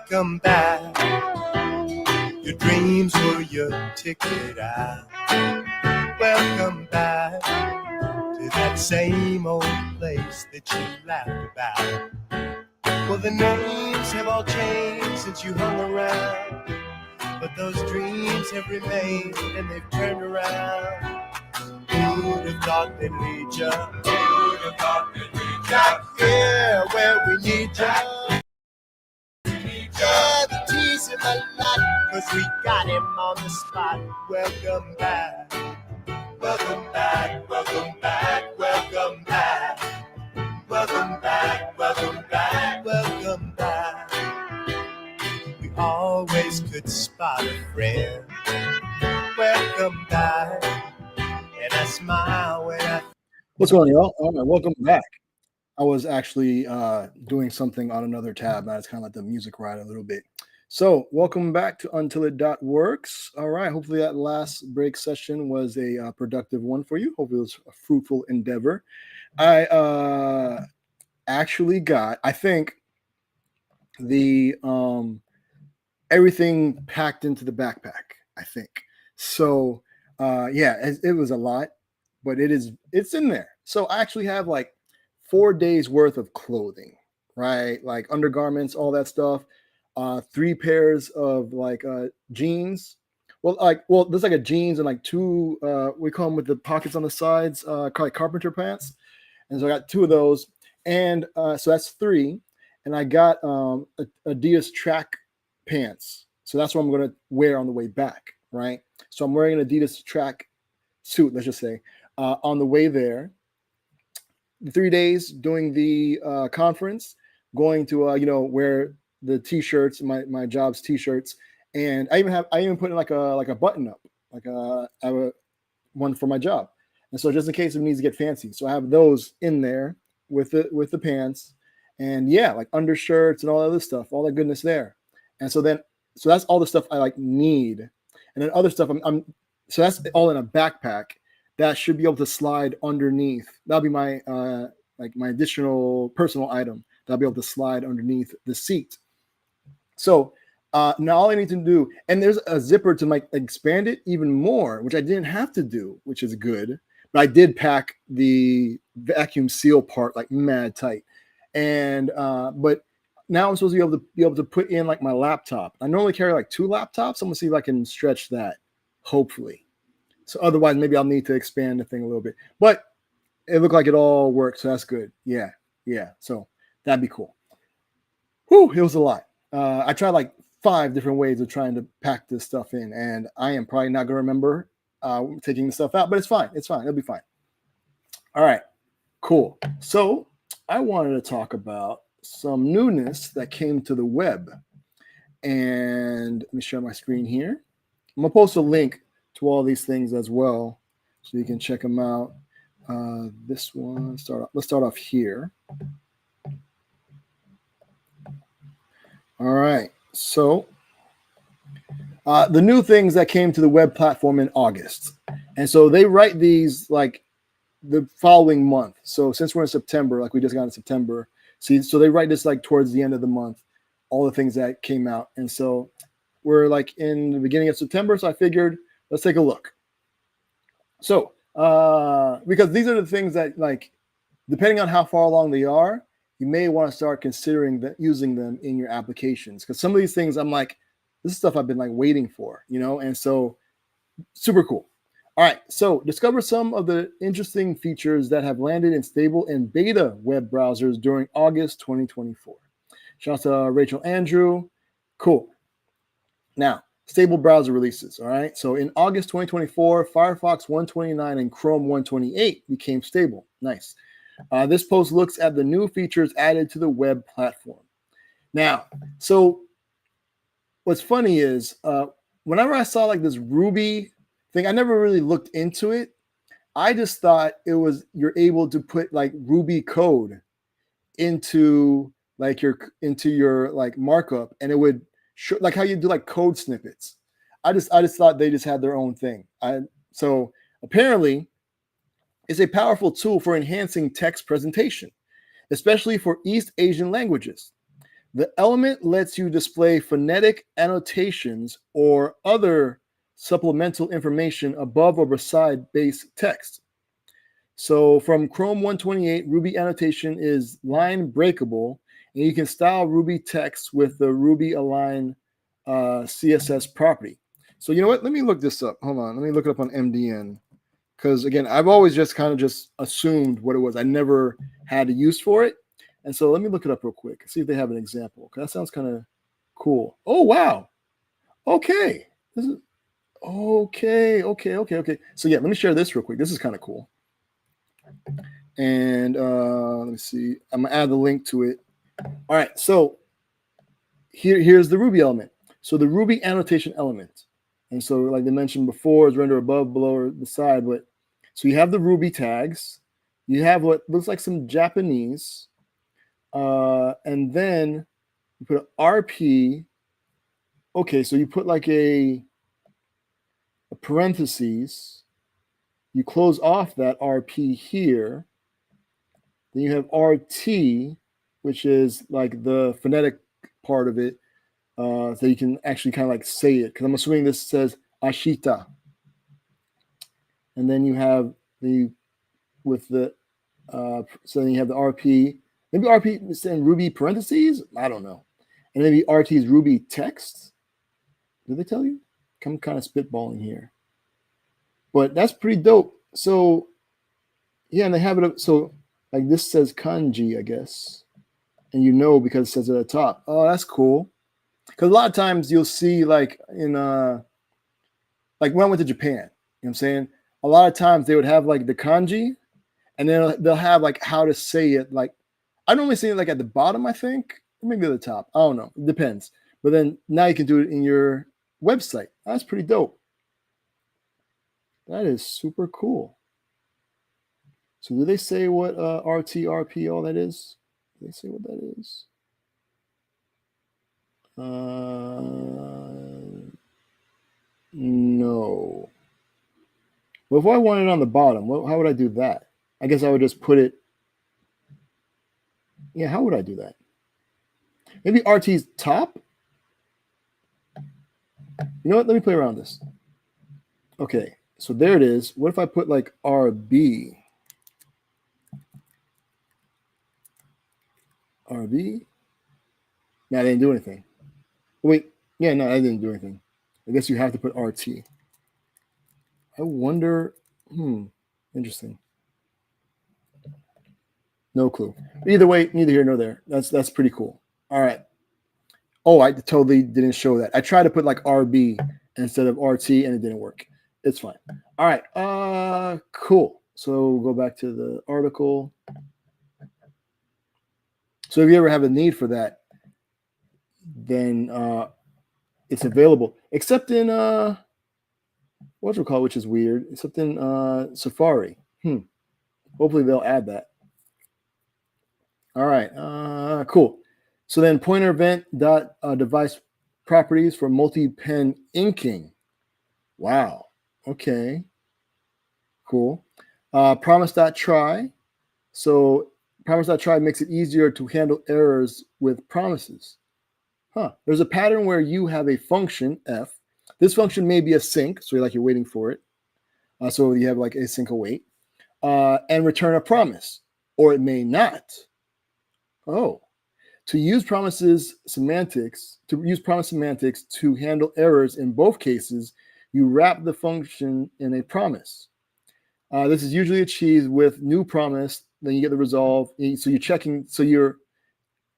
Welcome back. Your dreams were your ticket out. Welcome back to that same old place that you laughed about. Well, the names have all changed since you hung around, but those dreams have remained and they've turned around. Who'd have thought they'd lead ya? Who'd have thought they'd lead ya? Back here where we need ya. Yeah, the T's in my lot, 'cause we got him on the spot. Welcome back. Welcome back, welcome back, welcome back. Welcome back, welcome back, welcome back. We always could spot a friend. Welcome back. And I smile when I... What's going on, y'all? All right, welcome back. I was actually doing something on another tab. I just kind of let the music ride a little bit. So welcome back to untilit.works. All right, hopefully that last break session was a productive one for you. Hopefully it was a fruitful endeavor. I actually got, I think, the everything packed into the backpack, I think. So yeah, it was a lot, but it's in there. So I actually have like 4 days worth of clothing, right? Like undergarments, all that stuff. 3 pairs of like jeans. Well, there's like a jeans and like 2 we call them with the pockets on the sides, like carpenter pants. And so I got 2 of those, and so that's 3. And I got Adidas track pants. So that's what I'm gonna wear on the way back, right? So I'm wearing an Adidas track suit, let's just say, on the way there. 3 days doing the conference, going to wear the t-shirts, my job's t-shirts, and I even put in like a button up, like I have a one for my job, and so just in case it needs to get fancy, so I have those in there with the pants, and yeah, like undershirts and all that other stuff, all that goodness there, and so that's all the stuff I like need, and then other stuff so that's all in a backpack that should be able to slide underneath. That'll be my my additional personal item that'll be able to slide underneath the seat. So now all I need to do, and there's a zipper to like expand it even more, which I didn't have to do, which is good. But I did pack the vacuum seal part like mad tight, and but now I'm supposed to be able to put in like my laptop. I normally carry like 2 laptops. I'm gonna see if I can stretch that, hopefully. So otherwise, maybe I'll need to expand the thing a little bit. But it looked like it all worked, so that's good. Yeah. So that'd be cool. Whew, it was a lot. I tried like 5 different ways of trying to pack this stuff in, and I am probably not going to remember taking the stuff out, but it's fine. It's fine. It'll be fine. All right, cool. So I wanted to talk about some newness that came to the web. And let me share my screen here. I'm going to post a link to all these things as well, so you can check them out. This one, let's start off here. All right, so the new things that came to the web platform in August, and so they write these like the following month. So since we're in September, like we just got in September, so they write this like towards the end of the month, all the things that came out, and so we're like in the beginning of September. So I figured, let's take a look. So, because these are the things that, like, depending on how far along they are, you may want to start considering using them in your applications. Because some of these things, I'm like, this is stuff I've been like waiting for, and so super cool. All right, so discover some of the interesting features that have landed in stable and beta web browsers during August 2024. Shout out to Rachel Andrew. Cool. Now, stable browser releases, all right? So in August 2024, Firefox 129 and Chrome 128 became stable. Nice. This post looks at the new features added to the web platform. Now, so what's funny is whenever I saw like this Ruby thing, I never really looked into it. I just thought it was you're able to put like Ruby code into your like markup, and it would like how you do like code snippets. I just thought they just had their own thing. So apparently it's a powerful tool for enhancing text presentation, especially for East Asian languages. The element lets you display phonetic annotations or other supplemental information above or beside base text. So from Chrome 128, Ruby annotation is line breakable, and you can style Ruby text with the Ruby align CSS property. So you know what? Let me look this up. Hold on. Let me look it up on MDN. Because again, I've always just kind of just assumed what it was. I never had a use for it. And so let me look it up real quick, see if they have an example. Because that sounds kind of cool. Oh, wow. Okay. This is okay. So yeah, let me share this real quick. This is kind of cool. And let me see. I'm gonna add the link to it. All right. So here's the Ruby element. So the Ruby annotation element. And so, like they mentioned before, is rendered above, below, or beside. But so you have the Ruby tags. You have what looks like some Japanese. And then you put an RP. Okay, so you put like a parentheses. You close off that RP here. Then you have RT, which is like the phonetic part of it, so you can actually kind of like say it. Because I'm assuming this says Ashita. And then you have the with the so then you have the RP. Maybe RP is in Ruby parentheses. I don't know. And maybe RT is Ruby text. Did they tell you? I'm kind of spitballing here, but that's pretty dope. So yeah, and they have it. So like this says kanji, I guess, and you know because it says it at the top. Oh, that's cool. Because a lot of times you'll see like in like when I went to Japan, you know what I'm saying? A lot of times they would have like the kanji, and then they'll have like how to say it. Like I normally see it like at the bottom, I think, or maybe at the top. I don't know. It depends. But then now you can do it in your website. That's pretty dope. That is super cool. So do they say what RTRP all that is? Do they say what that is? No. Well, if I want it on the bottom, how would I do that? I guess I would just put it. Yeah, how would I do that? Maybe RT's top? You know what? Let me play around this. Okay, so there it is. What if I put like RB? RB? No, I didn't do anything. Wait, yeah, no, I didn't do anything. I guess you have to put RT. I wonder. Interesting. No clue. Either way, neither here nor there. That's pretty cool. All right. Oh, I totally didn't show that. I tried to put like RB instead of RT and it didn't work. It's fine. All right. Cool. So we'll go back to the article. So if you ever have a need for that, then it's available. Except in what's it called, which is weird. Except in Safari. Hopefully they'll add that. All right. Cool. So then pointer event dot device properties for multi-pen inking. Wow. Okay. Cool. Promise.try. So promise.try makes it easier to handle errors with promises. There's a pattern where you have a function, f. This function may be a sync, so you're waiting for it. So you have like async await. And return a promise. Or it may not. Oh. To use promise semantics to handle errors in both cases, you wrap the function in a promise. This is usually achieved with new promise. Then you get the resolve. So you're checking. So you're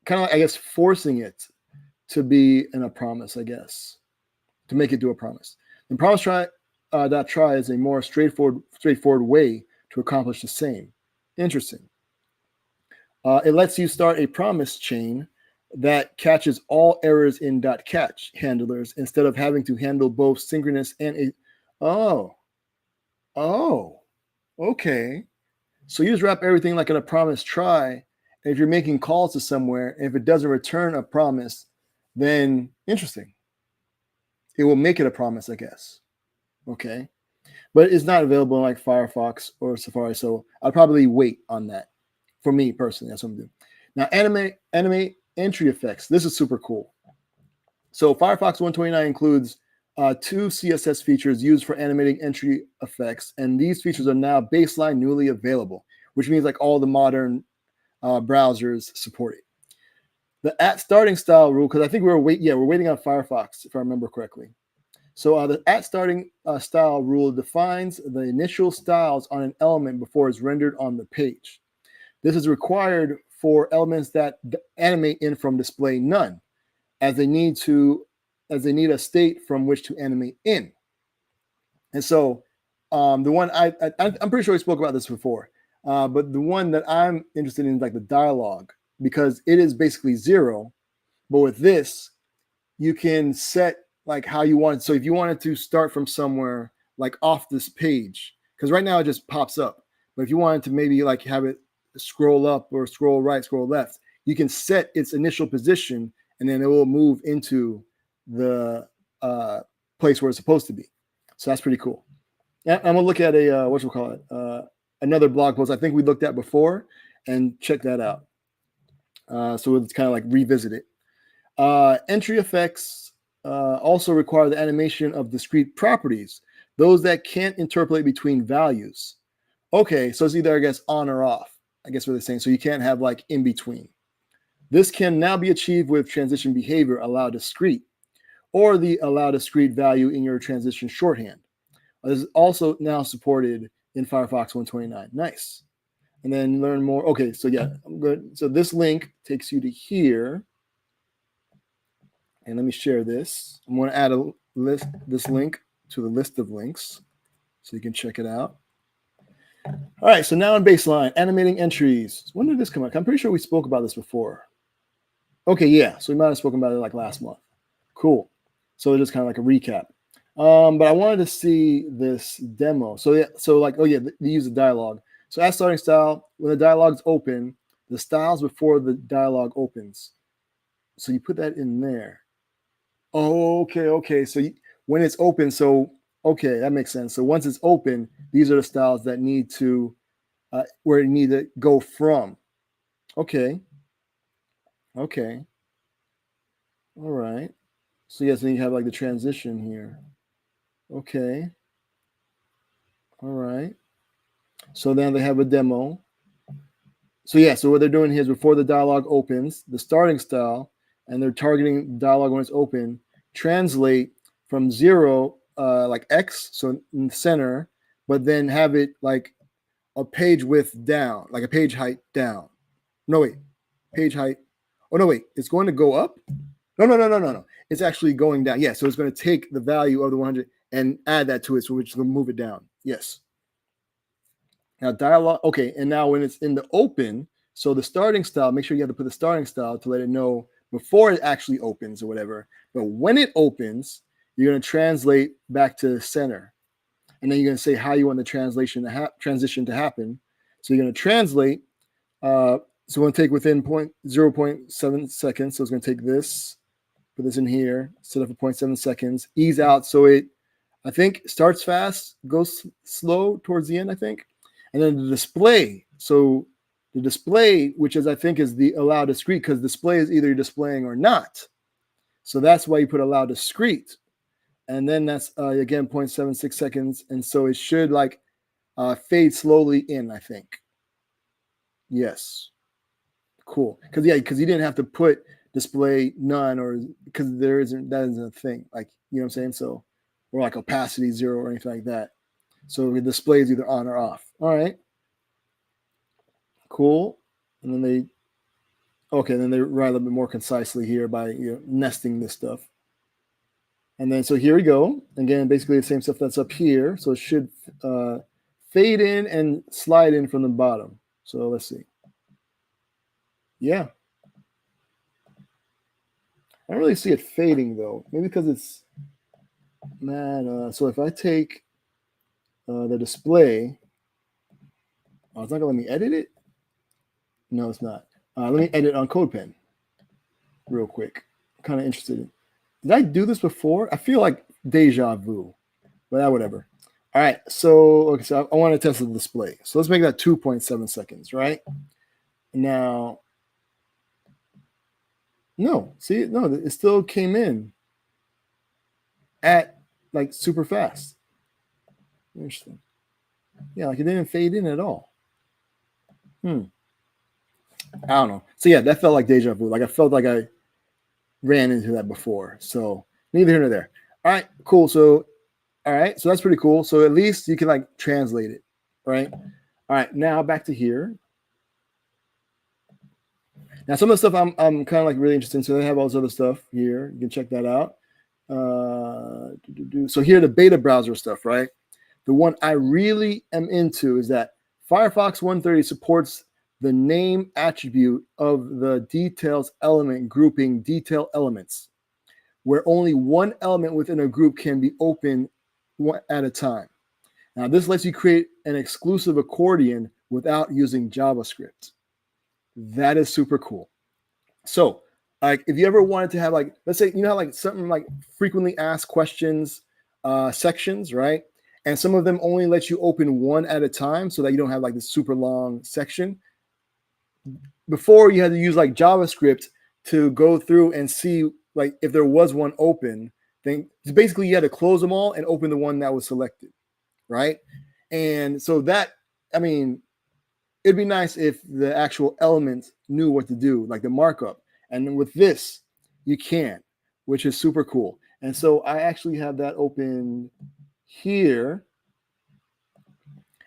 kind of, I guess, forcing it to be in a promise, I guess, to make it do a promise. And promise try is a more straightforward way to accomplish the same. Interesting. It lets you start a promise chain that catches all errors in .catch handlers instead of having to handle both synchronous and okay. So you just wrap everything like in a promise try. And if you're making calls to somewhere, and if it doesn't return a promise, then interesting. It will make it a promise, I guess. Okay. But it's not available in like Firefox or Safari. So I'll probably wait on that. For me personally, that's what I'm doing. Now, entry effects. This is super cool. So Firefox 129 includes 2 CSS features used for animating entry effects, and these features are now baseline newly available, which means like all the modern browsers support it. The @starting style rule, because I think we're waiting on Firefox, if I remember correctly. So the @starting style rule defines the initial styles on an element before it's rendered on the page. This is required for elements that animate in from display none, as they need a state from which to animate in. And so the one I'm pretty sure we spoke about this before, but the one that I'm interested in is like the dialogue, because it is basically 0. But with this, you can set like how you want it. So if you wanted to start from somewhere like off this page, because right now it just pops up. But if you wanted to maybe like have it scroll up or scroll right, scroll left, you can set its initial position, and then it will move into the place where it's supposed to be. So that's pretty cool. I'm gonna look at another blog post I think we looked at before, and check that out. So it's kind of like revisit it. Entry effects also require the animation of discrete properties, those that can't interpolate between values. Okay, so it's either, I guess, on or off, I guess what they're saying. So you can't have like in between. This can now be achieved with transition behavior allow discrete, or the allow discrete value in your transition shorthand. This is also now supported in Firefox 129. Nice. And then learn more. Okay, so yeah, I'm good. So this link takes you to here. And let me share this. I'm going to add this link to the list of links so you can check it out. All right, so now in baseline, animating entries. When did this come out? I'm pretty sure we spoke about this before. Okay, yeah, so we might have spoken about it like last month. Cool. So it's just kind of like a recap. But I wanted to see this demo. So yeah, they use the dialogue. So @starting style, when the dialogue's open, the styles before the dialogue opens. So you put that in there. Oh, okay. So when it's open, okay, that makes sense. So once it's open, these are the styles that need to, where it need to go from. Okay. All right. So yes, then you have like the transition here. Okay. All right. So then they have a demo. So yeah, so what they're doing here is before the dialogue opens, the starting style, and they're targeting dialogue when it's open, translate from 0, like X, so in the center, but then have it like a page width down, like a page height down. No, wait, page height. Oh, no, wait, it's going to go up? No. It's actually going down. Yeah, so it's going to take the value of the 100 and add that to it, so we're just going to move it down. Yes. Now dialogue, okay, and now when it's in the open, so the starting style, make sure you have to put the starting style to let it know before it actually opens or whatever. But when it opens, you're going to translate back to the center. And then you're going to say how you want the transition to happen. So you're going to translate. So we're going to take within 0.7 seconds. So it's going to take this, put this in here, set up for 0.7 seconds, ease out. So it, I think, starts fast, goes slow towards the end, I think. And then the display. So the display, which is, I think, is the allow discrete, because display is either displaying or not. So that's why you put allow discrete. And then that's, again, 0.76 seconds. And so it should like fade slowly in, I think. Yes. Cool. Because you didn't have to put display none, or because that isn't a thing. Like, you know what I'm saying? So, or like opacity 0 or anything like that. So the display is either on or off. All right. Cool. And then they write a little bit more concisely here by nesting this stuff. And then so here we go. Again, basically the same stuff that's up here. So it should fade in and slide in from the bottom. So let's see. Yeah. I don't really see it fading though. Maybe because it's so if I take the display, it's not gonna let me edit it. No, it's not. Let me edit on CodePen real quick. I'm kind of interested in. Did I do this before? I feel like deja vu, but whatever. All right, so I want to test the display. So let's make that 2.7 seconds, right? Now, No, see, no, it still came in at like super fast. Interesting. Yeah, like it didn't fade in at all. I don't know. So yeah, that felt like deja vu. Like I felt like I ran into that before. So neither here nor there. All right, cool. So all right, so that's pretty cool. So at least you can like translate it, right? All right, now back to here. Now some of the stuff I'm kind of like really interested in. So they have all this other stuff here. You can check that out. So here the beta browser stuff, right? The one I really am into is that Firefox 130 supports the name attribute of the details element grouping detail elements, where only one element within a group can be opened at a time. Now, this lets you create an exclusive accordion without using JavaScript. That is super cool. So, like, if you ever wanted to have, like, let's say, you know, how, like, something like frequently asked questions sections, right? And some of them only let you open one at a time so that you don't have like this super long section. Before, you had to use like JavaScript to go through and see like if there was one open. Then basically you had to close them all and open the one that was selected, right? And so that, I mean, it'd be nice if the actual elements knew what to do, like the markup. And with this, you can, which is super cool. And so I actually have that open here.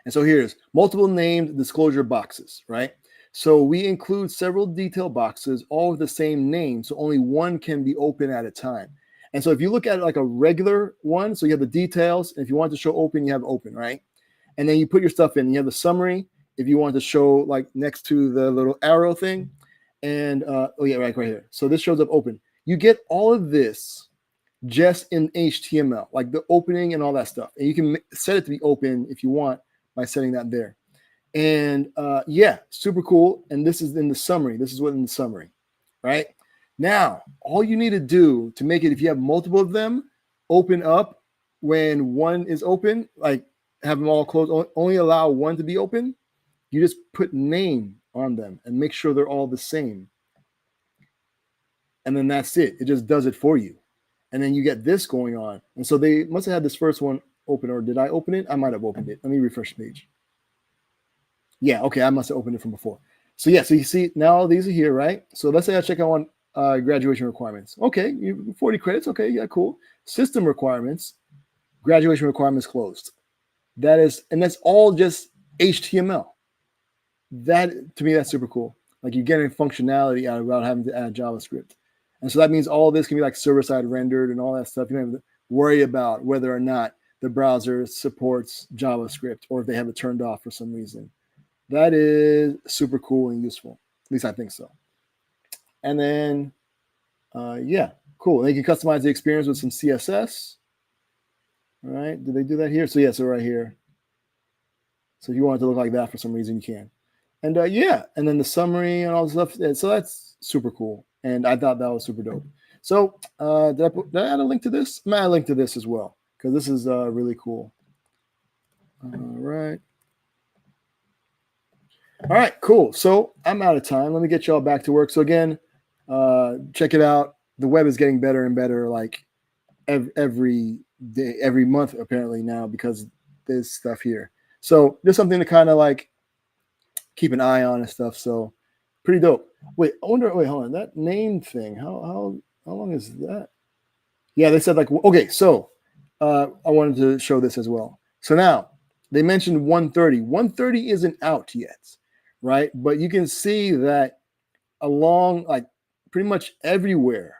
And so here's multiple named disclosure boxes, right? So we include several detail boxes, all with the same name. So only one can be open at a time. And so if you look at it like a regular one, so you have the details. And if you want to show open, you have open, right? And then you put your stuff in. You have the summary if you want to show like next to the little arrow thing. And oh yeah, right here. So this shows up open. You get all of this just in HTML, like the opening and all that stuff. And you can set it to be open if you want by setting that there. And yeah, super cool. And this is in the summary. This is what in the summary, right? Now, all you need to do to make it, if you have multiple of them, open up when one is open, like have them all closed, only allow one to be open. You just put name on them and make sure they're all the same. And then that's it. It just does it for you. And then you get this going on. And so they must have had this first one open, or did I open it? I might have opened it. Let me refresh the page. Yeah, okay, I must have opened it from before. So yeah, so you see now all these are here, right? So let's say I check out on graduation requirements. Okay, 40 credits. Okay, yeah, cool. System requirements, graduation requirements closed. That is, and that's all just HTML. That to me, that's super cool. Like you're getting functionality out without having to add JavaScript. And so that means all this can be like server-side rendered and all that stuff. You don't have to worry about whether or not the browser supports JavaScript or if they have it turned off for some reason. That is super cool and useful. At least I think so. And then, yeah, cool. And you can customize the experience with some CSS. All right. Did they do that here? So yeah, so right here. So if you want it to look like that for some reason, you can. And yeah, and then the summary and all this stuff. So that's super cool. And I thought that was super dope. So did I add a link to this? I'm going to add a link to this as well, because this is really cool. All right. All right, cool. So I'm out of time. Let me get y'all back to work. So again, check it out. The web is getting better and better, like every day, every month, apparently now, because there's stuff here. So there's something to kind of like keep an eye on and stuff. So pretty dope. Wait, I wonder. Wait, hold on. That name thing. How long is that? Yeah, they said like okay. So I wanted to show this as well. So now they mentioned 130. 130 isn't out yet, right? But you can see that along like pretty much everywhere,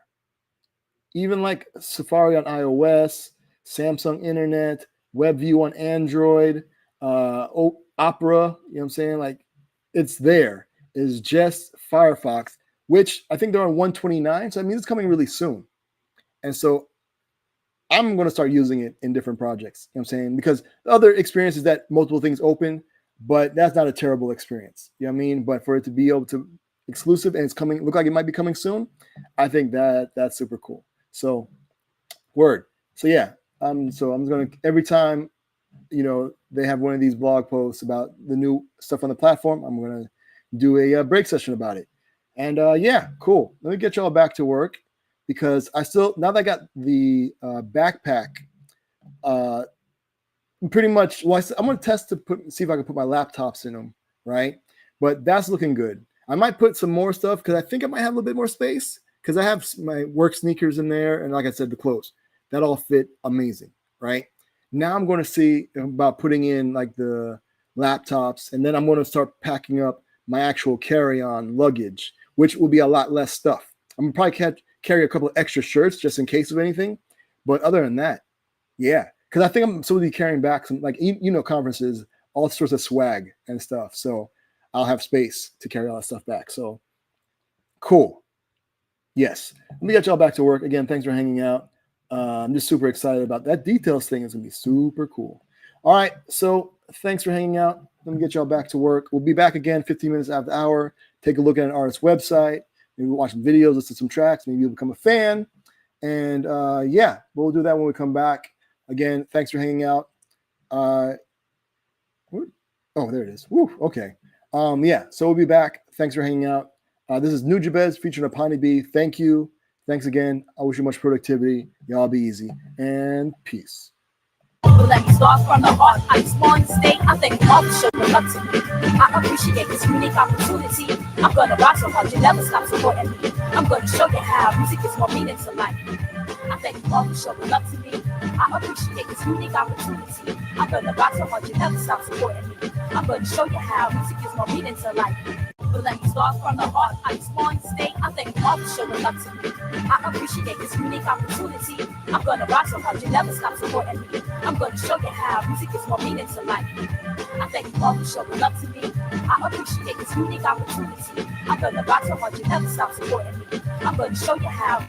even like Safari on iOS, Samsung Internet, WebView on Android, Opera, you know what I'm saying? Like it's there. Is just Firefox, which I think they're on 129. So I mean, it's coming really soon. And so I'm going to start using it in different projects. You know what I'm saying? Because the other experience is that multiple things open, but that's not a terrible experience. You know what I mean? But for it to be able to exclusive and it's coming, look like it might be coming soon, I think that's super cool. So word. So yeah. So I'm going to, every time, you know, they have one of these blog posts about the new stuff on the platform, I'm going to do a break session about it. And yeah, cool. Let me get y'all back to work because I still, now that I got the backpack, pretty much, well, I'm going to test to see if I can put my laptops in them, right? But that's looking good. I might put some more stuff because I think I might have a little bit more space because I have my work sneakers in there. And like I said, the clothes, that all fit amazing, right? Now I'm going to see about putting in like the laptops, and then I'm going to start packing up my actual carry-on luggage, which will be a lot less stuff. I'm going to probably carry a couple of extra shirts just in case of anything. But other than that, yeah, because I think I'm supposed to be carrying back some, like, conferences, all sorts of swag and stuff. So I'll have space to carry all that stuff back. So cool. Yes. Let me get y'all back to work. Again, thanks for hanging out. I'm just super excited about that. Details thing is going to be super cool. All right. So thanks for hanging out. Let me get y'all back to work. We'll be back again 15 minutes after the hour. Take a look at an artist's website. Maybe watch some videos, listen to some tracks. Maybe you'll become a fan. And yeah, we'll do that when we come back. Again, thanks for hanging out. Oh, there it is. Woo, okay. Yeah, so we'll be back. Thanks for hanging out. This is New Jabez featuring Apani B. Thank you. Thanks again. I wish you much productivity. Y'all be easy. And peace. Let me start from the heart. I just want to stay. I thank all for showing up to me. I appreciate this unique opportunity. I'm gonna rock so hard you never stop supporting me. I'm gonna show you how music is more meaning to life. I thank you all for showing up to me. I appreciate this unique opportunity. I'm gonna rock so hard you never stop supporting me. I'm gonna show you how music is more meaning to life. But let me start from the heart. I just want to stay. I thank you all for showing up to me. I appreciate this unique opportunity. I'm gonna rock so hard you never stop supporting me. I'm gonna show you how music is more meaning to life. I thank you all for showing up to me. I appreciate this unique opportunity. I'm gonna rock so hard you never stop supporting me. I'm gonna show you how.